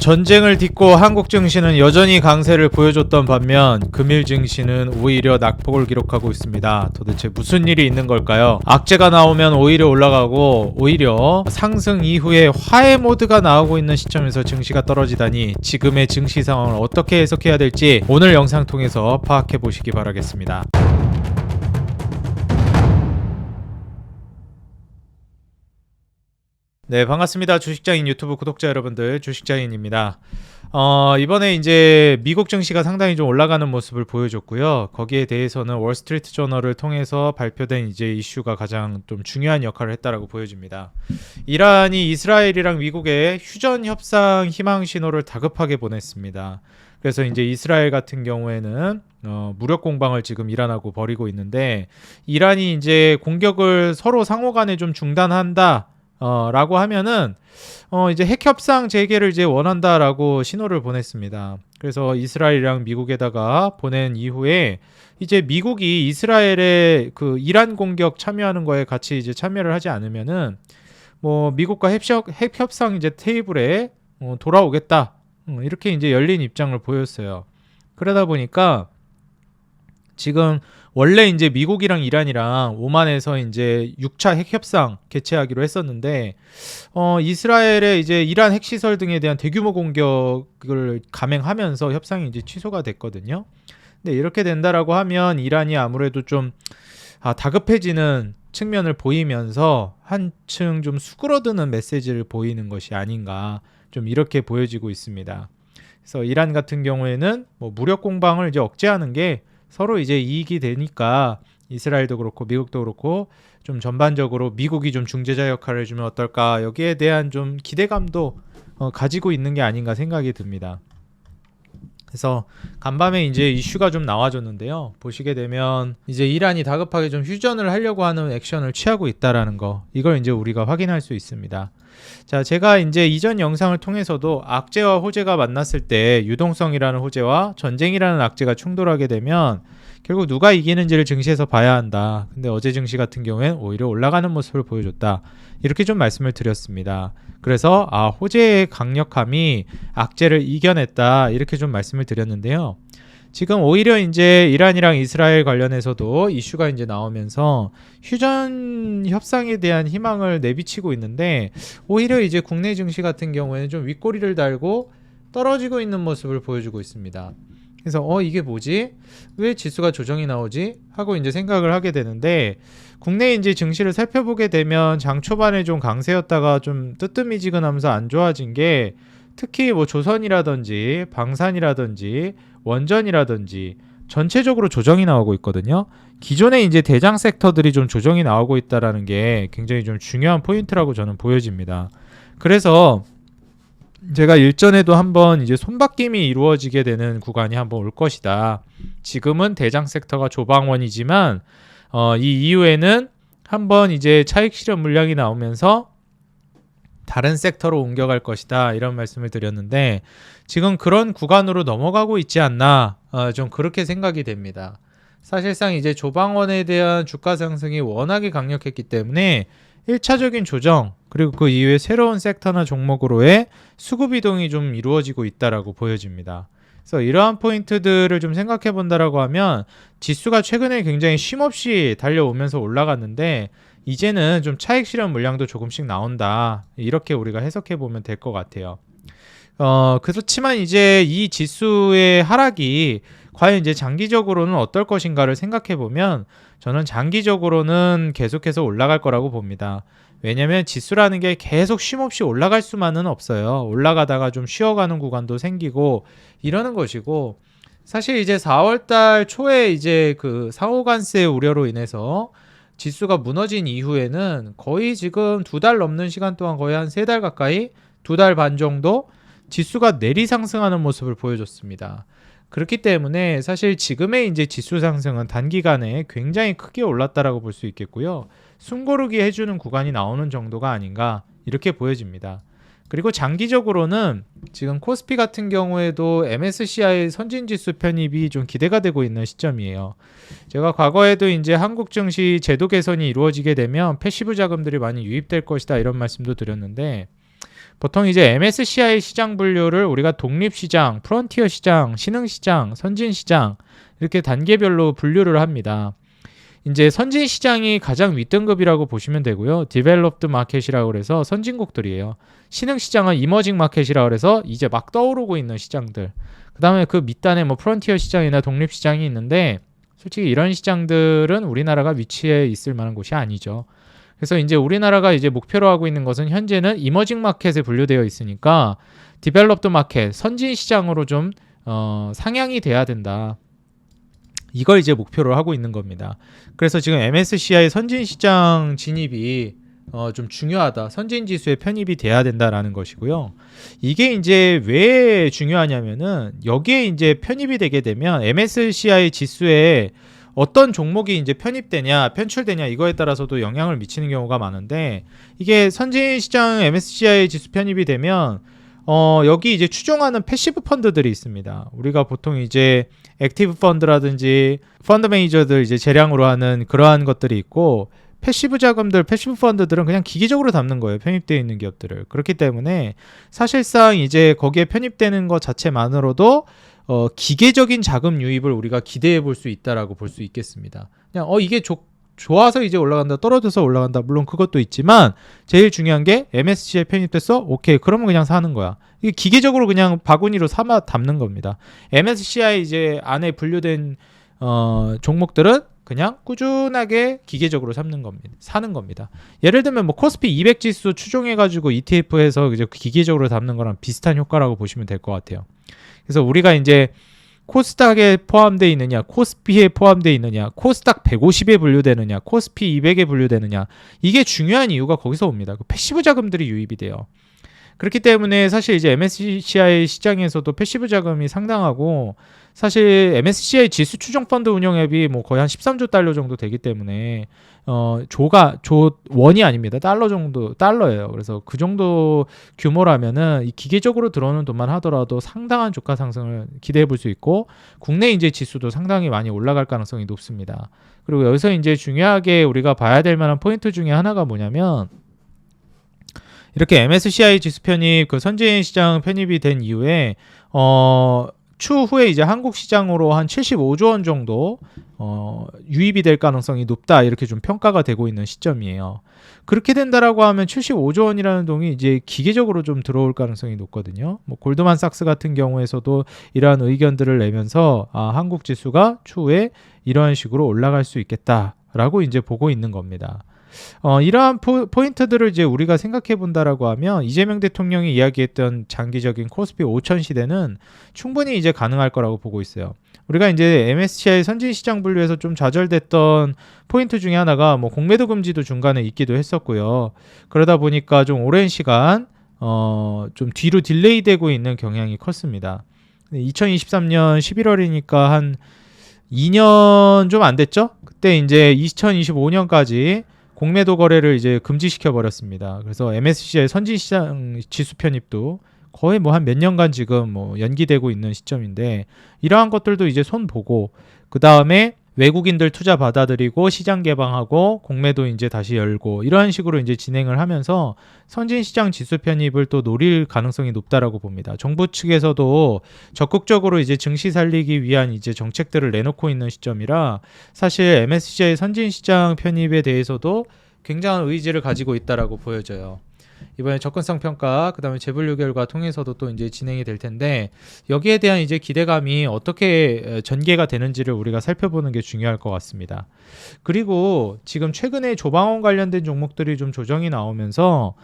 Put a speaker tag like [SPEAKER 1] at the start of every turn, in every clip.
[SPEAKER 1] 전쟁을 딛고 한국 증시는 여전히 강세를 보여줬던 반면 금일 증시는 오히려 낙폭을 기록하고 있습니다. 도대체 무슨 일이 있는 걸까요? 악재가 나오면 오히려 올라가고 오히려 상승 이후에 화해 모드가 나오고 있는 시점에서 증시가 떨어지다니 지금의 증시 상황을 어떻게 해석해야 될지 오늘 영상 통해서 파악해 보시기 바라겠습니다. 네, 반갑습니다. 주식장인 유튜브 구독자 여러분들, 주식장인입니다. 이번에 이제 미국 증시가 상당히 좀 올라가는 모습을 보여줬고요. 거기에 대해서는 월스트리트 저널을 통해서 발표된 이제 이슈가 가장 좀 중요한 역할을 했다라고 보여집니다. 이란이 이스라엘이랑 미국의 휴전 협상 희망 신호를 다급하게 보냈습니다. 그래서 이제 이스라엘 같은 경우에는 무력 공방을 지금 이란하고 벌이고 있는데, 이란이 이제 공격을 서로 상호간에 좀 중단한다. 라고 하면은 이제 핵 협상 재개를 이제 원한다라고 신호를 보냈습니다. 그래서 이스라엘이랑 미국에다가 보낸 이후에 이제 미국이 이스라엘의 그 이란 공격 참여하는 거에 같이 이제 참여를 하지 않으면은 뭐 미국과 핵 협상 이제 테이블에 돌아오겠다, 이렇게 이제 열린 입장을 보였어요. 그러다 보니까 지금 원래 이제 미국이랑 이란이랑 오만에서 이제 6차 핵 협상 개최하기로 했었는데, 이스라엘의 이제 이란 핵시설 등에 대한 대규모 공격을 감행하면서 협상이 이제 취소가 됐거든요. 근데 이렇게 된다라고 하면 이란이 아무래도 좀 다급해지는 측면을 보이면서 한층 좀 수그러드는 메시지를 보이는 것이 아닌가, 좀 이렇게 보여지고 있습니다. 그래서 이란 같은 경우에는 뭐 무력 공방을 이제 억제하는 게 서로 이제 이익이 되니까 이스라엘도 그렇고 미국도 그렇고 좀 전반적으로 미국이 좀 중재자 역할을 해주면 어떨까, 여기에 대한 좀 기대감도 가지고 있는 게 아닌가 생각이 듭니다. 그래서 간밤에 이제 이슈가 좀 나와줬는데요. 보시게 되면 이제 이란이 다급하게 좀 휴전을 하려고 하는 액션을 취하고 있다라는 거, 이걸 이제 우리가 확인할 수 있습니다. 자, 제가 이제 이전 영상을 통해서도 악재와 호재가 만났을 때 유동성이라는 호재와 전쟁이라는 악재가 충돌하게 되면 결국 누가 이기는지를 증시에서 봐야 한다. 근데 어제 증시 같은 경우에는 오히려 올라가는 모습을 보여줬다, 이렇게 좀 말씀을 드렸습니다. 그래서 호재의 강력함이 악재를 이겨냈다, 이렇게 좀 말씀을 드렸는데요. 지금 오히려 이제 이란이랑 이스라엘 관련해서도 이슈가 이제 나오면서 휴전 협상에 대한 희망을 내비치고 있는데, 오히려 이제 국내 증시 같은 경우에는 좀 윗꼬리를 달고 떨어지고 있는 모습을 보여주고 있습니다. 그래서 이게 뭐지? 왜 지수가 조정이 나오지? 하고 이제 생각을 하게 되는데, 국내 이제 증시를 살펴보게 되면 장 초반에 좀 강세였다가 좀 뜨뜻미지근하면서 안 좋아진 게, 특히 뭐 조선이라든지 방산이라든지 원전이라든지 전체적으로 조정이 나오고 있거든요. 기존에 이제 대장 섹터들이 좀 조정이 나오고 있다라는 게 굉장히 좀 중요한 포인트라고 저는 보여집니다. 그래서 제가 일전에도 한번 이제 손바뀜이 이루어지게 되는 구간이 한번 올 것이다. 지금은 대장 섹터가 조방원이지만 이 이후에는 한번 이제 차익 실현 물량이 나오면서 다른 섹터로 옮겨갈 것이다, 이런 말씀을 드렸는데, 지금 그런 구간으로 넘어가고 있지 않나, 좀 그렇게 생각이 됩니다. 사실상 이제 조방원에 대한 주가 상승이 워낙에 강력했기 때문에 1차적인 조정, 그리고 그 이후에 새로운 섹터나 종목으로의 수급 이동이 좀 이루어지고 있다라고 보여집니다. 그래서 이러한 포인트들을 좀 생각해 본다라고 하면 지수가 최근에 굉장히 쉼없이 달려오면서 올라갔는데, 이제는 좀 차익 실현 물량도 조금씩 나온다, 이렇게 우리가 해석해 보면 될 것 같아요. 그렇지만 이제 이 지수의 하락이 과연 이제 장기적으로는 어떨 것인가를 생각해 보면 저는 장기적으로는 계속해서 올라갈 거라고 봅니다. 왜냐면 지수라는 게 계속 쉼없이 올라갈 수만은 없어요. 올라가다가 좀 쉬어가는 구간도 생기고 이러는 것이고, 사실 이제 4월달 초에 이제 그 상호관세 우려로 인해서 지수가 무너진 이후에는 거의 지금 2달 넘는 시간 동안 거의 한 3달 가까이, 2달 반 정도 지수가 내리 상승하는 모습을 보여줬습니다. 그렇기 때문에 사실 지금의 이제 지수 상승은 단기간에 굉장히 크게 올랐다라고 볼 수 있겠고요. 숨고르기 해주는 구간이 나오는 정도가 아닌가, 이렇게 보여집니다. 그리고 장기적으로는 지금 코스피 같은 경우에도 MSCI 선진지수 편입이 좀 기대가 되고 있는 시점이에요. 제가 과거에도 이제 한국 증시 제도 개선이 이루어지게 되면 패시브 자금들이 많이 유입될 것이다, 이런 말씀도 드렸는데, 보통 이제 MSCI 시장 분류를 우리가 독립시장, 프론티어 시장, 신흥시장, 선진시장 이렇게 단계별로 분류를 합니다. 이제 선진시장이 가장 윗등급이라고 보시면 되고요. 디벨롭드 마켓이라고 그래서 선진국들이에요. 신흥시장은 이머징 마켓이라고 그래서 이제 막 떠오르고 있는 시장들. 그 다음에 그 밑단에 뭐 프론티어 시장이나 독립시장이 있는데 솔직히 이런 시장들은 우리나라가 위치해 있을 만한 곳이 아니죠. 그래서 이제 우리나라가 이제 목표로 하고 있는 것은 현재는 이머징 마켓에 분류되어 있으니까 디벨롭드 마켓, 선진 시장으로 좀 상향이 돼야 된다. 이걸 이제 목표로 하고 있는 겁니다. 그래서 지금 MSCI 선진 시장 진입이 좀 중요하다. 선진 지수에 편입이 돼야 된다라는 것이고요. 이게 이제 왜 중요하냐면은 여기에 이제 편입이 되게 되면 MSCI 지수에 어떤 종목이 이제 편입되냐, 편출되냐 이거에 따라서도 영향을 미치는 경우가 많은데 이게 선진 시장 MSCI 지수 편입이 되면 여기 이제 추종하는 패시브 펀드들이 있습니다. 우리가 보통 이제 액티브 펀드라든지 펀드 매니저들 이제 재량으로 하는 그러한 것들이 있고 패시브 자금들, 패시브 펀드들은 그냥 기계적으로 담는 거예요. 편입되어 있는 기업들을. 그렇기 때문에 사실상 이제 거기에 편입되는 것 자체만으로도 기계적인 자금 유입을 우리가 기대해 볼 수 있다라고 볼 수 있겠습니다. 그냥 이게 좋아서 이제 올라간다, 떨어져서 올라간다. 물론 그것도 있지만 제일 중요한 게 MSCI에 편입됐어? 오케이. 그러면 그냥 사는 거야. 이게 기계적으로 그냥 바구니로 삼아 담는 겁니다. MSCI 이제 안에 분류된 종목들은 그냥 꾸준하게 기계적으로 사는 겁니다. 예를 들면 뭐 코스피 200 지수 추종해가지고 ETF해서 이제 기계적으로 담는 거랑 비슷한 효과라고 보시면 될 것 같아요. 그래서 우리가 이제 코스닥에 포함되어 있느냐, 코스피에 포함되어 있느냐, 코스닥 150에 분류되느냐, 코스피 200에 분류되느냐 이게 중요한 이유가 거기서 옵니다. 그 패시브 자금들이 유입이 돼요. 그렇기 때문에 사실 이제 MSCI 시장에서도 패시브 자금이 상당하고 사실 MSCI 지수 추종 펀드 운영 앱이 뭐 거의 한 13조 달러 정도 되기 때문에 원이 아닙니다. 달러예요. 그래서 그 정도 규모라면은 이 기계적으로 들어오는 돈만 하더라도 상당한 주가 상승을 기대해 볼 수 있고 국내 이제 지수도 상당히 많이 올라갈 가능성이 높습니다. 그리고 여기서 이제 중요하게 우리가 봐야 될 만한 포인트 중에 하나가 뭐냐면 이렇게 MSCI 지수 편입, 그 선진 시장 편입이 된 이후에 추후에 이제 한국 시장으로 한 75조 원 정도 유입이 될 가능성이 높다 이렇게 좀 평가가 되고 있는 시점이에요. 그렇게 된다라고 하면 75조 원이라는 돈이 이제 기계적으로 좀 들어올 가능성이 높거든요. 뭐 골드만삭스 같은 경우에서도 이러한 의견들을 내면서 한국 지수가 추후에 이러한 식으로 올라갈 수 있겠다라고 이제 보고 있는 겁니다. 이러한 포인트들을 이제 우리가 생각해 본다라고 하면 이재명 대통령이 이야기했던 장기적인 코스피 5천 시대는 충분히 이제 가능할 거라고 보고 있어요. 우리가 이제 MSCI 선진 시장 분류에서 좀 좌절됐던 포인트 중에 하나가 뭐 공매도 금지도 중간에 있기도 했었고요. 그러다 보니까 좀 오랜 시간 좀 뒤로 딜레이 되고 있는 경향이 컸습니다. 2023년 11월이니까 한 2년 좀 안 됐죠? 그때 이제 2025년까지 공매도 거래를 이제 금지시켜 버렸습니다. 그래서 MSCI 선진시장 지수 편입도 거의 뭐 한 몇 년간 지금 뭐 연기되고 있는 시점인데 이러한 것들도 이제 손 보고 그 다음에 외국인들 투자 받아들이고 시장 개방하고 공매도 이제 다시 열고 이러한 식으로 이제 진행을 하면서 선진시장 지수 편입을 또 노릴 가능성이 높다라고 봅니다. 정부 측에서도 적극적으로 이제 증시 살리기 위한 이제 정책들을 내놓고 있는 시점이라 사실 MSCI 선진시장 편입에 대해서도 굉장한 의지를 가지고 있다라고 보여져요. 이번에 접근성 평가, 그다음에 재분류 결과 통해서도 또 이제 진행이 될 텐데 여기에 대한 이제 기대감이 어떻게 전개가 되는지를 우리가 살펴보는 게 중요할 것 같습니다. 그리고 지금 최근에 조방원 관련된 종목들이 좀 조정이 나오면서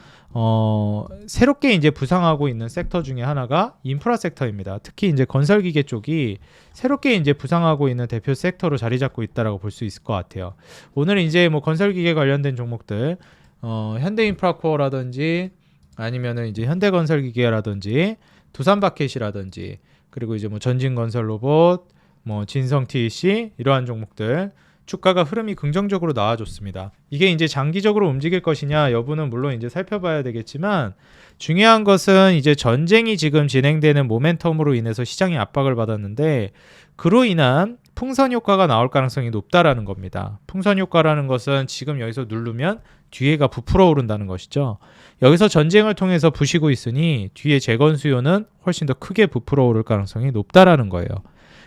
[SPEAKER 1] 새롭게 이제 부상하고 있는 섹터 중에 하나가 인프라 섹터입니다. 특히 이제 건설기계 쪽이 새롭게 이제 부상하고 있는 대표 섹터로 자리 잡고 있다라고 볼 수 있을 것 같아요. 오늘 이제 뭐 건설기계 관련된 종목들 현대인프라코어라든지 아니면은 이제 현대건설기계라든지 두산바켓이라든지 그리고 이제 뭐 전진건설로봇, 뭐 진성TEC 이러한 종목들 주가가 흐름이 긍정적으로 나와줬습니다. 이게 이제 장기적으로 움직일 것이냐 여부는 물론 이제 살펴봐야 되겠지만 중요한 것은 이제 전쟁이 지금 진행되는 모멘텀으로 인해서 시장이 압박을 받았는데 그로 인한 풍선 효과가 나올 가능성이 높다라는 겁니다. 풍선 효과라는 것은 지금 여기서 누르면 뒤에가 부풀어 오른다는 것이죠. 여기서 전쟁을 통해서 부시고 있으니 뒤에 재건 수요는 훨씬 더 크게 부풀어 오를 가능성이 높다라는 거예요.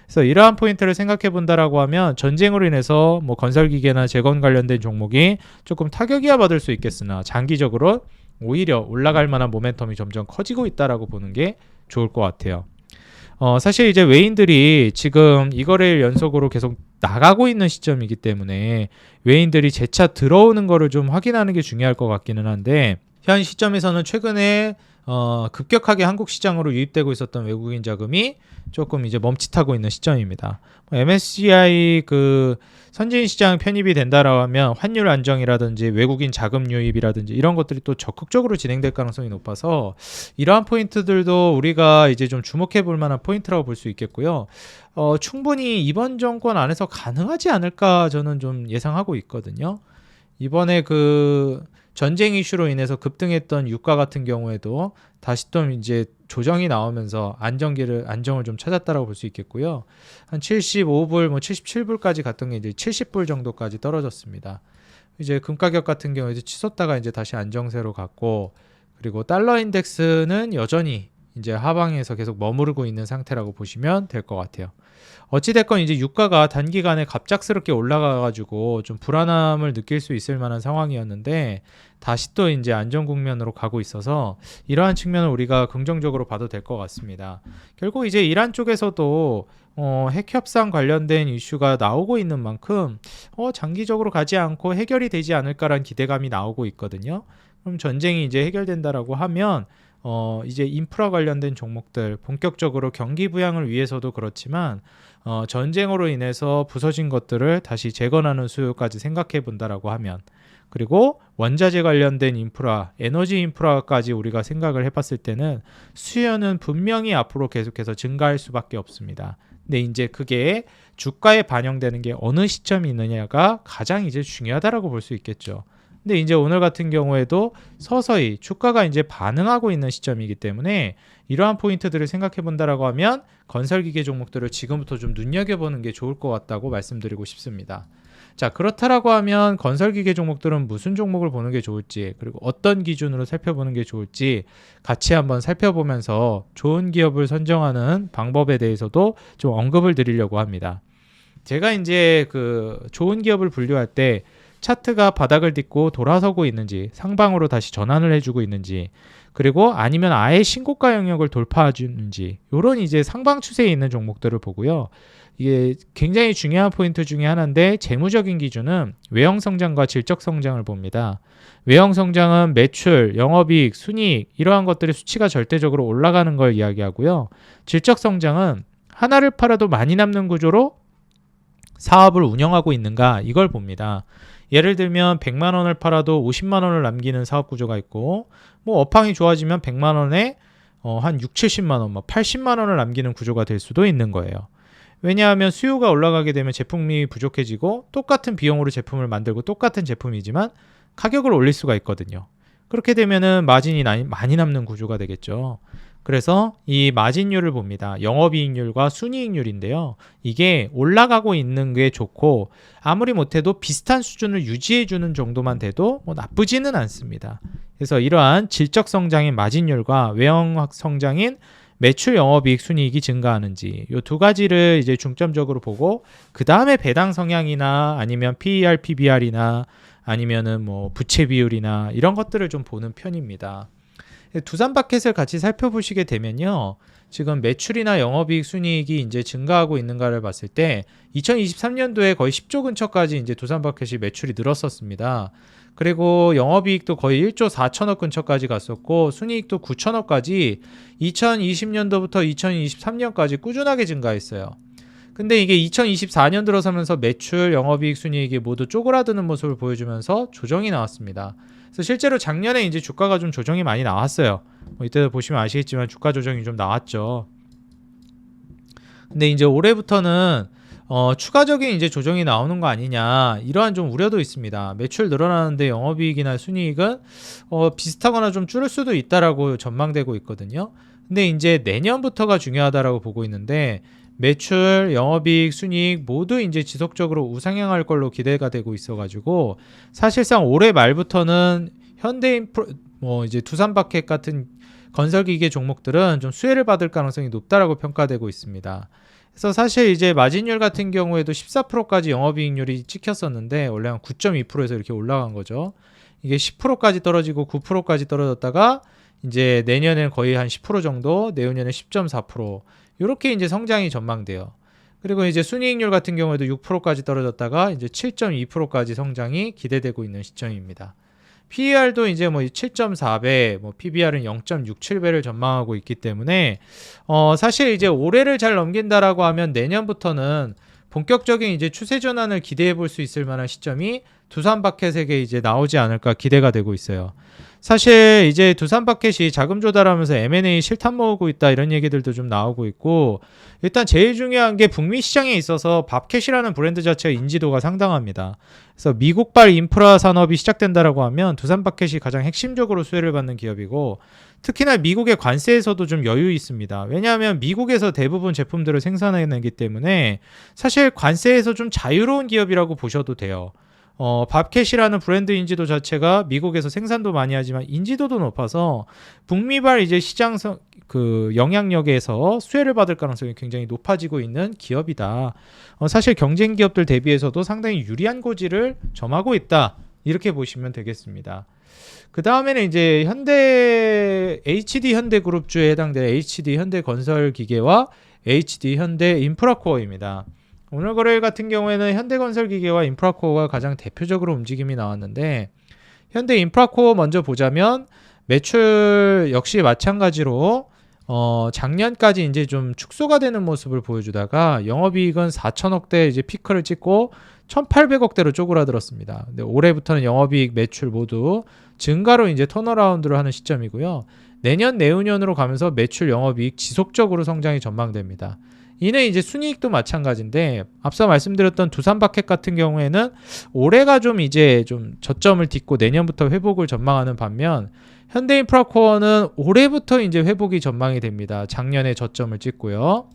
[SPEAKER 1] 그래서 이러한 포인트를 생각해 본다라고 하면 전쟁으로 인해서 뭐 건설기계나 재건 관련된 종목이 조금 타격이야 받을 수 있겠으나 장기적으로 오히려 올라갈 만한 모멘텀이 점점 커지고 있다라고 보는 게 좋을 것 같아요. 사실 이제 외인들이 지금 이거래일 연속으로 계속 나가고 있는 시점이기 때문에 외인들이 재차 들어오는 거를 좀 확인하는 게 중요할 것 같기는 한데 현 시점에서는 최근에 급격하게 한국 시장으로 유입되고 있었던 외국인 자금이 조금 이제 멈칫하고 있는 시점입니다. MSCI 그 선진 시장 편입이 된다라고 하면 환율 안정이라든지 외국인 자금 유입이라든지 이런 것들이 또 적극적으로 진행될 가능성이 높아서 이러한 포인트들도 우리가 이제 좀 주목해 볼 만한 포인트라고 볼 수 있겠고요. 충분히 이번 정권 안에서 가능하지 않을까 저는 좀 예상하고 있거든요. 이번에 그 전쟁 이슈로 인해서 급등했던 유가 같은 경우에도 다시 또 이제 조정이 나오면서 안정을 좀 찾았다라고 볼 수 있겠고요. 한 75불, 뭐 77불까지 갔던 게 이제 70불 정도까지 떨어졌습니다. 이제 금 가격 같은 경우에도 치솟다가 이제 다시 안정세로 갔고, 그리고 달러 인덱스는 여전히 이제 하방에서 계속 머무르고 있는 상태라고 보시면 될 것 같아요. 어찌됐건 이제 유가가 단기간에 갑작스럽게 올라가가지고 좀 불안함을 느낄 수 있을 만한 상황이었는데 다시 또 이제 안정 국면으로 가고 있어서 이러한 측면을 우리가 긍정적으로 봐도 될 것 같습니다. 결국 이제 이란 쪽에서도 핵 협상 관련된 이슈가 나오고 있는 만큼 장기적으로 가지 않고 해결이 되지 않을까라는 기대감이 나오고 있거든요. 그럼 전쟁이 이제 해결된다라고 하면 이제 인프라 관련된 종목들 본격적으로 경기 부양을 위해서도 그렇지만 전쟁으로 인해서 부서진 것들을 다시 재건하는 수요까지 생각해 본다라고 하면, 그리고 원자재 관련된 인프라, 에너지 인프라까지 우리가 생각을 해봤을 때는 수요는 분명히 앞으로 계속해서 증가할 수밖에 없습니다. 근데 이제 그게 주가에 반영되는 게 어느 시점이 있느냐가 가장 이제 중요하다라고 볼 수 있겠죠. 근데 이제 오늘 같은 경우에도 서서히 주가가 이제 반응하고 있는 시점이기 때문에 이러한 포인트들을 생각해 본다라고 하면 건설기계 종목들을 지금부터 좀 눈여겨보는 게 좋을 것 같다고 말씀드리고 싶습니다. 자, 그렇다라고 하면 건설기계 종목들은 무슨 종목을 보는 게 좋을지, 그리고 어떤 기준으로 살펴보는 게 좋을지 같이 한번 살펴보면서 좋은 기업을 선정하는 방법에 대해서도 좀 언급을 드리려고 합니다. 제가 이제 그 좋은 기업을 분류할 때 차트가 바닥을 딛고 돌아서고 있는지, 상방으로 다시 전환을 해주고 있는지, 그리고 아니면 아예 신고가 영역을 돌파해주는지, 이런 이제 상방 추세에 있는 종목들을 보고요. 이게 굉장히 중요한 포인트 중에 하나인데, 재무적인 기준은 외형 성장과 질적 성장을 봅니다. 외형 성장은 매출, 영업이익, 순이익 이러한 것들의 수치가 절대적으로 올라가는 걸 이야기하고요. 질적 성장은 하나를 팔아도 많이 남는 구조로 사업을 운영하고 있는가, 이걸 봅니다. 예를 들면 100만 원을 팔아도 50만 원을 남기는 사업 구조가 있고, 뭐 업황이 좋아지면 100만 원에 한 6, 70만 원, 뭐 80만 원을 남기는 구조가 될 수도 있는 거예요. 왜냐하면 수요가 올라가게 되면 제품이 부족해지고 똑같은 비용으로 제품을 만들고 똑같은 제품이지만 가격을 올릴 수가 있거든요. 그렇게 되면은 마진이 많이 남는 구조가 되겠죠. 그래서 이 마진율을 봅니다. 영업이익률과 순이익률인데요. 이게 올라가고 있는 게 좋고, 아무리 못해도 비슷한 수준을 유지해주는 정도만 돼도 뭐 나쁘지는 않습니다. 그래서 이러한 질적 성장인 마진율과 외형 성장인 매출, 영업이익, 순이익이 증가하는지, 이 두 가지를 이제 중점적으로 보고, 그 다음에 배당 성향이나 아니면 PER, PBR이나 아니면은 뭐 부채 비율이나 이런 것들을 좀 보는 편입니다. 두산바켓을 같이 살펴보시게 되면요, 지금 매출이나 영업이익, 순이익이 이제 증가하고 있는가를 봤을 때 2023년도에 거의 10조 근처까지 이제 두산바켓이 매출이 늘었었습니다. 그리고 영업이익도 거의 1조 4천억 근처까지 갔었고, 순이익도 9천억까지 2020년도부터 2023년까지 꾸준하게 증가했어요. 근데 이게 2024년 들어서면서 매출, 영업이익, 순이익이 모두 쪼그라드는 모습을 보여주면서 조정이 나왔습니다. 그래서 실제로 작년에 이제 주가가 좀 조정이 많이 나왔어요. 이때 보시면 아시겠지만 주가 조정이 좀 나왔죠. 근데 이제 올해부터는 추가적인 이제 조정이 나오는 거 아니냐, 이러한 좀 우려도 있습니다. 매출 늘어나는데 영업이익이나 순이익은 비슷하거나 좀 줄을 수도 있다라고 전망되고 있거든요. 근데 이제 내년부터가 중요하다라고 보고 있는데, 매출, 영업이익, 순이익 모두 이제 지속적으로 우상향할 걸로 기대가 되고 있어가지고 사실상 올해 말부터는 현대인프라 뭐 이제 두산바켓 같은 건설기계 종목들은 좀 수혜를 받을 가능성이 높다라고 평가되고 있습니다. 그래서 사실 이제 마진율 같은 경우에도 14%까지 영업이익률이 찍혔었는데 원래 한 9.2%에서 이렇게 올라간 거죠. 이게 10%까지 떨어지고 9%까지 떨어졌다가 이제 내년엔 거의 한 10% 정도, 내후년에 10.4% 이렇게 이제 성장이 전망돼요. 그리고 이제 순이익률 같은 경우에도 6%까지 떨어졌다가 이제 7.2%까지 성장이 기대되고 있는 시점입니다. PER도 이제 뭐 7.4배, 뭐 PBR은 0.67배를 전망하고 있기 때문에 사실 이제 올해를 잘 넘긴다라고 하면 내년부터는 본격적인 이제 추세 전환을 기대해 볼 수 있을 만한 시점이 두산바켓에게 이제 나오지 않을까 기대가 되고 있어요. 사실 이제 두산바켓이 자금 조달하면서 M&A 실탄 모으고 있다 이런 얘기들도 좀 나오고 있고 일단 제일 중요한 게 북미 시장에 있어서 밥캣이라는 브랜드 자체의 인지도가 상당합니다. 그래서 미국발 인프라 산업이 시작된다라고 하면 두산바켓이 가장 핵심적으로 수혜를 받는 기업이고 특히나 미국의 관세에서도 좀 여유 있습니다. 왜냐하면 미국에서 대부분 제품들을 생산해내기 때문에 사실 관세에서 좀 자유로운 기업이라고 보셔도 돼요. 밥캣이라는 브랜드 인지도 자체가 미국에서 생산도 많이 하지만 인지도도 높아서 북미발 이제 시장 그 영향력에서 수혜를 받을 가능성이 굉장히 높아지고 있는 기업이다. 사실 경쟁 기업들 대비해서도 상당히 유리한 고지를 점하고 있다. 이렇게 보시면 되겠습니다. 그 다음에는 이제 현대 HD 현대그룹주에 해당되는 HD 현대건설기계와 HD 현대인프라코어입니다. 오늘 거래일 같은 경우에는 현대건설기계와 인프라코어가 가장 대표적으로 움직임이 나왔는데 현대인프라코어 먼저 보자면 매출 역시 마찬가지로 작년까지 이제 좀 축소가 되는 모습을 보여주다가 영업이익은 4천억대 이제 피크를 찍고 1,800억대로 쪼그라들었습니다. 근데 올해부터는 영업이익 매출 모두 증가로 이제 턴어라운드를 하는 시점이고요. 내년 내후년으로 가면서 매출 영업이익 지속적으로 성장이 전망됩니다. 이는 이제 순이익도 마찬가지인데 앞서 말씀드렸던 두산바켓 같은 경우에는 올해가 좀 이제 좀 저점을 딛고 내년부터 회복을 전망하는 반면 현대인프라코어는 올해부터 이제 회복이 전망이 됩니다. 작년에 저점을 찍고요.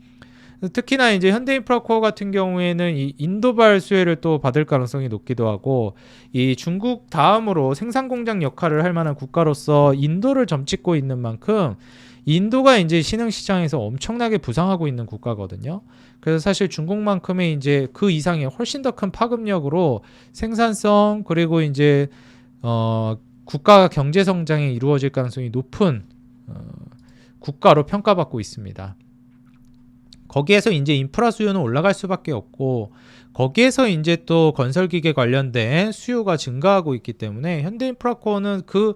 [SPEAKER 1] 특히나 이제 현대인프라코어 같은 경우에는 이 인도발 수혜를 또 받을 가능성이 높기도 하고 이 중국 다음으로 생산 공장 역할을 할 만한 국가로서 인도를 점찍고 있는 만큼 인도가 이제 신흥 시장에서 엄청나게 부상하고 있는 국가거든요. 그래서 사실 중국만큼의 이제 그 이상의 훨씬 더 큰 파급력으로 생산성 그리고 이제 국가 경제 성장이 이루어질 가능성이 높은 국가로 평가받고 있습니다. 거기에서 이제 인프라 수요는 올라갈 수밖에 없고 거기에서 이제 또 건설기계 관련된 수요가 증가하고 있기 때문에 현대인프라코어는 그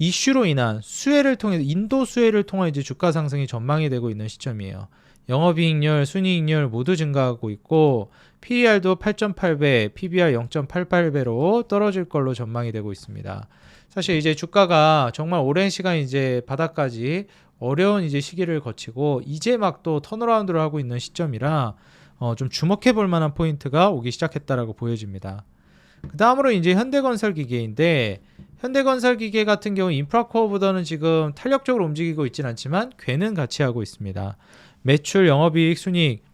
[SPEAKER 1] 이슈로 인한 수혜를 통해 인도 수혜를 통해 이제 주가 상승이 전망이 되고 있는 시점이에요. 영업이익률, 순이익률 모두 증가하고 있고 PER도 8.8배, PBR 0.88배로 떨어질 걸로 전망이 되고 있습니다. 사실 이제 주가가 정말 오랜 시간 이제 바닥까지 어려운 이제 시기를 거치고 이제 막 또 턴어라운드를 하고 있는 시점이라 좀 주목해 볼 만한 포인트가 오기 시작했다라고 보여집니다. 그 다음으로 이제 현대건설기계인데 현대건설기계 같은 경우 인프라코어보다는 지금 탄력적으로 움직이고 있지는 않지만 궤는 같이 하고 있습니다. 매출, 영업이익, 순이익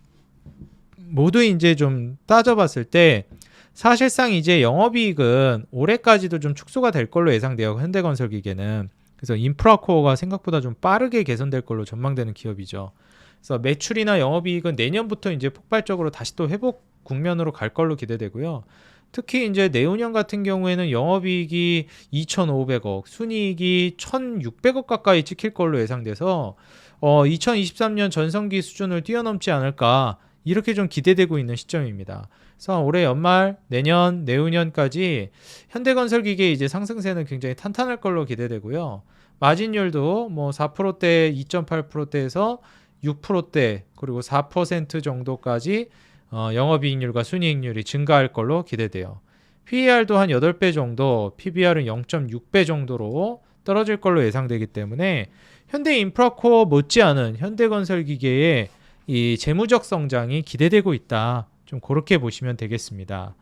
[SPEAKER 1] 모두 이제 좀 따져봤을 때 사실상 이제 영업이익은 올해까지도 좀 축소가 될 걸로 예상돼요. 현대건설기계는. 그래서 인프라코어가 생각보다 좀 빠르게 개선될 걸로 전망되는 기업이죠. 그래서 매출이나 영업이익은 내년부터 이제 폭발적으로 다시 또 회복 국면으로 갈 걸로 기대되고요. 특히 이제 내후년 같은 경우에는 영업이익이 2,500억, 순이익이 1,600억 가까이 찍힐 걸로 예상돼서 2023년 전성기 수준을 뛰어넘지 않을까 이렇게 좀 기대되고 있는 시점입니다. 그래서 올해 연말, 내년, 내후년까지 현대건설기계 이제 상승세는 굉장히 탄탄할 걸로 기대되고요. 마진율도 뭐 4%대, 2.8%대에서 6%대 그리고 4% 정도까지 영업이익률과 순이익률이 증가할 걸로 기대돼요. PER도 한 8배 정도, PBR은 0.6배 정도로 떨어질 걸로 예상되기 때문에 현대인프라코어 못지않은 현대건설기계의 이 재무적 성장이 기대되고 있다. 좀 그렇게 보시면 되겠습니다.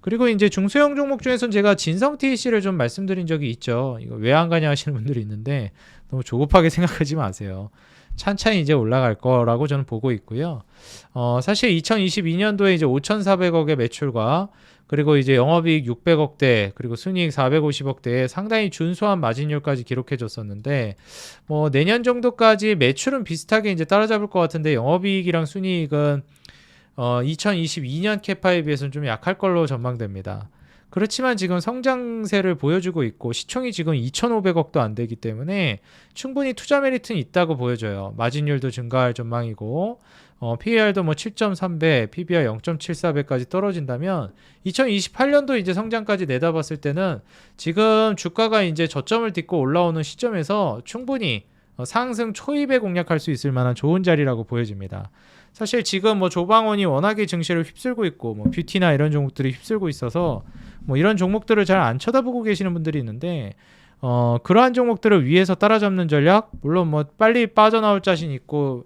[SPEAKER 1] 그리고 이제 중소형 종목 중에서는 제가 진성 TEC를 좀 말씀드린 적이 있죠. 이거 왜 안 가냐 하시는 분들이 있는데 너무 조급하게 생각하지 마세요. 찬찬히 이제 올라갈 거라고 저는 보고 있고요. 사실 2022년도에 이제 5,400억의 매출과 그리고 이제 영업이익 600억대 그리고 순이익 450억대에 상당히 준수한 마진율까지 기록해 줬었는데 뭐 내년 정도까지 매출은 비슷하게 이제 따라잡을 것 같은데 영업이익이랑 순이익은 2022년 캐파에 비해서는 좀 약할 걸로 전망됩니다. 그렇지만 지금 성장세를 보여주고 있고 시총이 지금 2,500억도 안 되기 때문에 충분히 투자 메리트는 있다고 보여져요. 마진율도 증가할 전망이고 PER도 뭐 7.3배, PBR 0.74배까지 떨어진다면 2028년도 이제 성장까지 내다봤을 때는 지금 주가가 이제 저점을 딛고 올라오는 시점에서 충분히 상승 초입에 공략할 수 있을 만한 좋은 자리라고 보여집니다. 사실 지금 뭐 조방원이 워낙에 증시를 휩쓸고 있고 뭐 뷰티나 이런 종목들이 휩쓸고 있어서 뭐 이런 종목들을 잘 안 쳐다보고 계시는 분들이 있는데 그러한 종목들을 위에서 따라잡는 전략 물론 뭐 빨리 빠져나올 자신 있고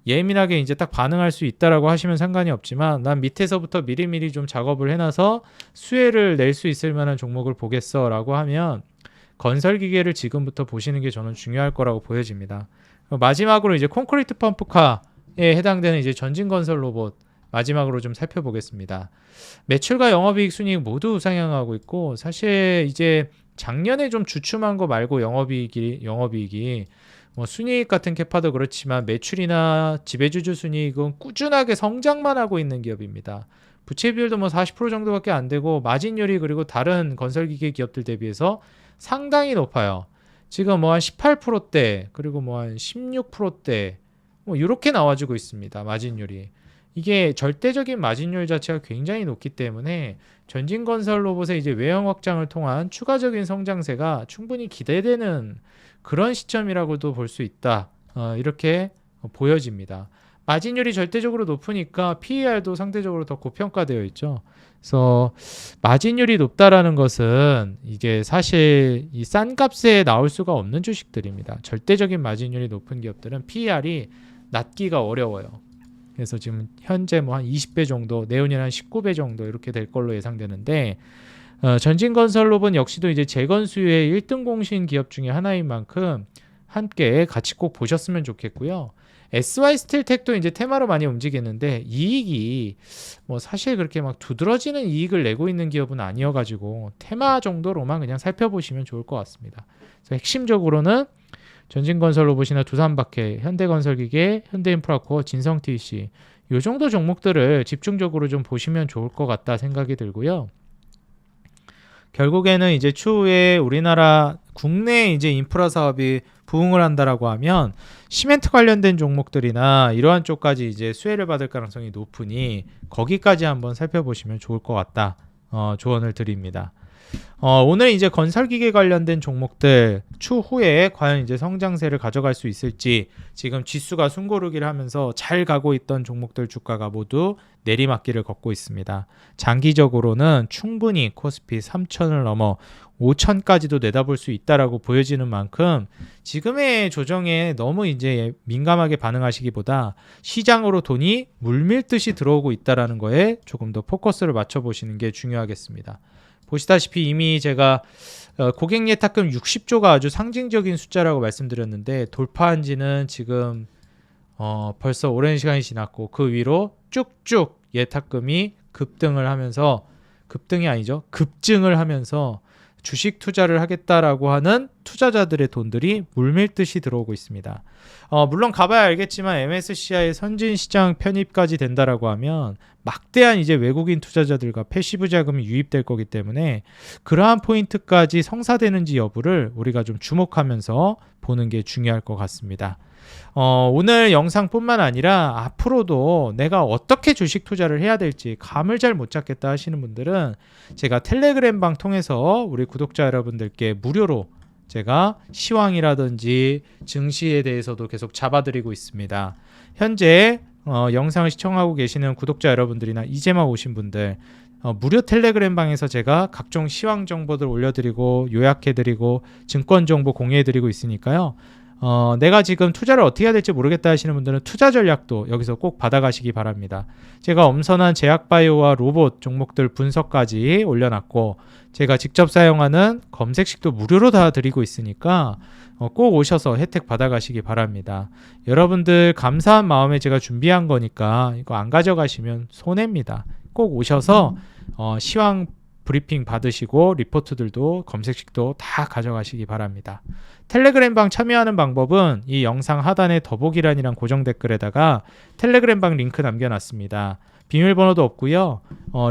[SPEAKER 1] 예민하게 이제 딱 반응할 수 있다라고 하시면 상관이 없지만 난 밑에서부터 미리미리 좀 작업을 해놔서 수혜를 낼 수 있을 만한 종목을 보겠어라고 하면 건설기계를 지금부터 보시는 게 저는 중요할 거라고 보여집니다. 마지막으로 이제 콘크리트 펌프카에 해당되는 이제 전진건설 로봇 마지막으로 좀 살펴보겠습니다. 매출과 영업이익 순이익 모두 우상향하고 있고 사실 이제 작년에 좀 주춤한 거 말고 영업이익이 뭐 순이익 같은 캐파도 그렇지만 매출이나 지배주주 순이익은 꾸준하게 성장만 하고 있는 기업입니다. 부채 비율도 뭐 40% 정도밖에 안 되고 마진율이 그리고 다른 건설기계 기업들 대비해서 상당히 높아요. 지금 뭐 한 18%대 그리고 뭐 한 16%대 뭐 이렇게 나와주고 있습니다. 마진율이. 이게 절대적인 마진율 자체가 굉장히 높기 때문에 전진건설 로봇의 이제 외형 확장을 통한 추가적인 성장세가 충분히 기대되는 그런 시점이라고도 볼 수 있다. 이렇게 보여집니다. 마진율이 절대적으로 높으니까 PER도 상대적으로 더 고평가되어 있죠. 그래서 마진율이 높다라는 것은 이게 사실 이 싼 값에 나올 수가 없는 주식들입니다. 절대적인 마진율이 높은 기업들은 PER이 낮기가 어려워요. 그래서 지금 현재 뭐 한 20배 정도, 내년에는 한 19배 정도 이렇게 될 걸로 예상되는데 전진건설로봇 역시도 이제 재건 수요의 1등 공신 기업 중에 하나인 만큼 함께 같이 꼭 보셨으면 좋겠고요. SY스틸텍도 이제 테마로 많이 움직이는데 이익이 뭐 사실 그렇게 막 두드러지는 이익을 내고 있는 기업은 아니어가지고 테마 정도로만 그냥 살펴보시면 좋을 것 같습니다. 그래서 핵심적으로는 전진건설로봇이나 두산박해, 현대건설기계, 현대인프라코어, 진성TC 이 정도 종목들을 집중적으로 좀 보시면 좋을 것 같다 생각이 들고요. 결국에는 이제 추후에 우리나라 국내 이제 인프라 사업이 부흥을 한다라고 하면 시멘트 관련된 종목들이나 이러한 쪽까지 이제 수혜를 받을 가능성이 높으니 거기까지 한번 살펴보시면 좋을 것 같다. 조언을 드립니다. 오늘 이제 건설기계 관련된 종목들 추후에 과연 이제 성장세를 가져갈 수 있을지 지금 지수가 숨고르기를 하면서 잘 가고 있던 종목들 주가가 모두 내리막길을 걷고 있습니다. 장기적으로는 충분히 코스피 3,000을 넘어 5,000까지도 내다볼 수 있다라고 보여지는 만큼 지금의 조정에 너무 이제 민감하게 반응하시기보다 시장으로 돈이 물밀듯이 들어오고 있다라는 거에 조금 더 포커스를 맞춰보시는 게 중요하겠습니다. 보시다시피 이미 제가 고객 예탁금 60조가 아주 상징적인 숫자라고 말씀드렸는데 돌파한 지는 지금 벌써 오랜 시간이 지났고 그 위로 쭉쭉 예탁금이 급등을 하면서 급등이 아니죠. 급증을 하면서 주식 투자를 하겠다라고 하는 투자자들의 돈들이 물밀듯이 들어오고 있습니다. 물론 가봐야 알겠지만 MSCI 선진시장 편입까지 된다라고 하면 막대한 이제 외국인 투자자들과 패시브 자금이 유입될 거기 때문에 그러한 포인트까지 성사되는지 여부를 우리가 좀 주목하면서 보는 게 중요할 것 같습니다. 오늘 영상뿐만 아니라 앞으로도 내가 어떻게 주식 투자를 해야 될지 감을 잘 못 잡겠다 하시는 분들은 제가 텔레그램방 통해서 우리 구독자 여러분들께 무료로 제가 시황이라든지 증시에 대해서도 계속 잡아드리고 있습니다. 현재 영상을 시청하고 계시는 구독자 여러분들이나 이제만 오신 분들 무료 텔레그램방에서 제가 각종 시황 정보들 올려드리고 요약해드리고 증권 정보 공유해드리고 있으니까요. 내가 지금 투자를 어떻게 해야 될지 모르겠다 하시는 분들은 투자 전략도 여기서 꼭 받아가시기 바랍니다. 제가 엄선한 제약바이오와 로봇 종목들 분석까지 올려놨고 제가 직접 사용하는 검색식도 무료로 다 드리고 있으니까 꼭 오셔서 혜택 받아가시기 바랍니다. 여러분들 감사한 마음에 제가 준비한 거니까 이거 안 가져가시면 손해입니다. 꼭 오셔서 시황 브리핑 받으시고 리포트들도 검색식도 다 가져가시기 바랍니다. 텔레그램방 참여하는 방법은 이 영상 하단에 더보기란이랑 고정 댓글에다가 텔레그램방 링크 남겨놨습니다. 비밀번호도 없고요.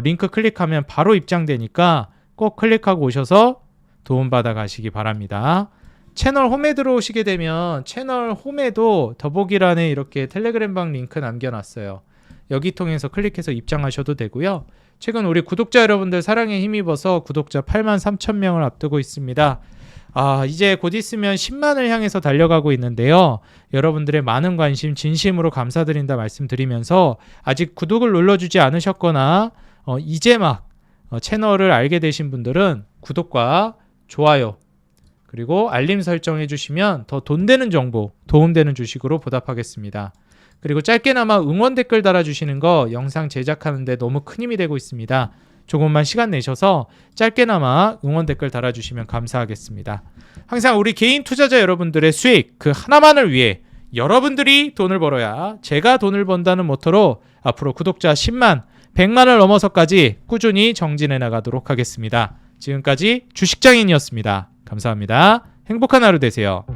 [SPEAKER 1] 링크 클릭하면 바로 입장되니까 꼭 클릭하고 오셔서 도움받아 가시기 바랍니다. 채널 홈에 들어오시게 되면 채널 홈에도 더보기란에 이렇게 텔레그램방 링크 남겨놨어요. 여기 통해서 클릭해서 입장하셔도 되고요. 최근 우리 구독자 여러분들 사랑에 힘입어서 구독자 83,000명을 앞두고 있습니다. 이제 곧 있으면 10만을 향해서 달려가고 있는데요. 여러분들의 많은 관심 진심으로 감사드린다 말씀드리면서 아직 구독을 눌러주지 않으셨거나 이제 막 채널을 알게 되신 분들은 구독과 좋아요 그리고 알림 설정해 주시면 더 돈 되는 정보, 도움되는 주식으로 보답하겠습니다. 그리고 짧게나마 응원 댓글 달아주시는 거 영상 제작하는데 너무 큰 힘이 되고 있습니다. 조금만 시간 내셔서 짧게나마 응원 댓글 달아주시면 감사하겠습니다. 항상 우리 개인 투자자 여러분들의 수익 그 하나만을 위해 여러분들이 돈을 벌어야 제가 돈을 번다는 모토로 앞으로 구독자 10만, 100만을 넘어서까지 꾸준히 정진해 나가도록 하겠습니다. 지금까지 주식장인이었습니다. 감사합니다. 행복한 하루 되세요.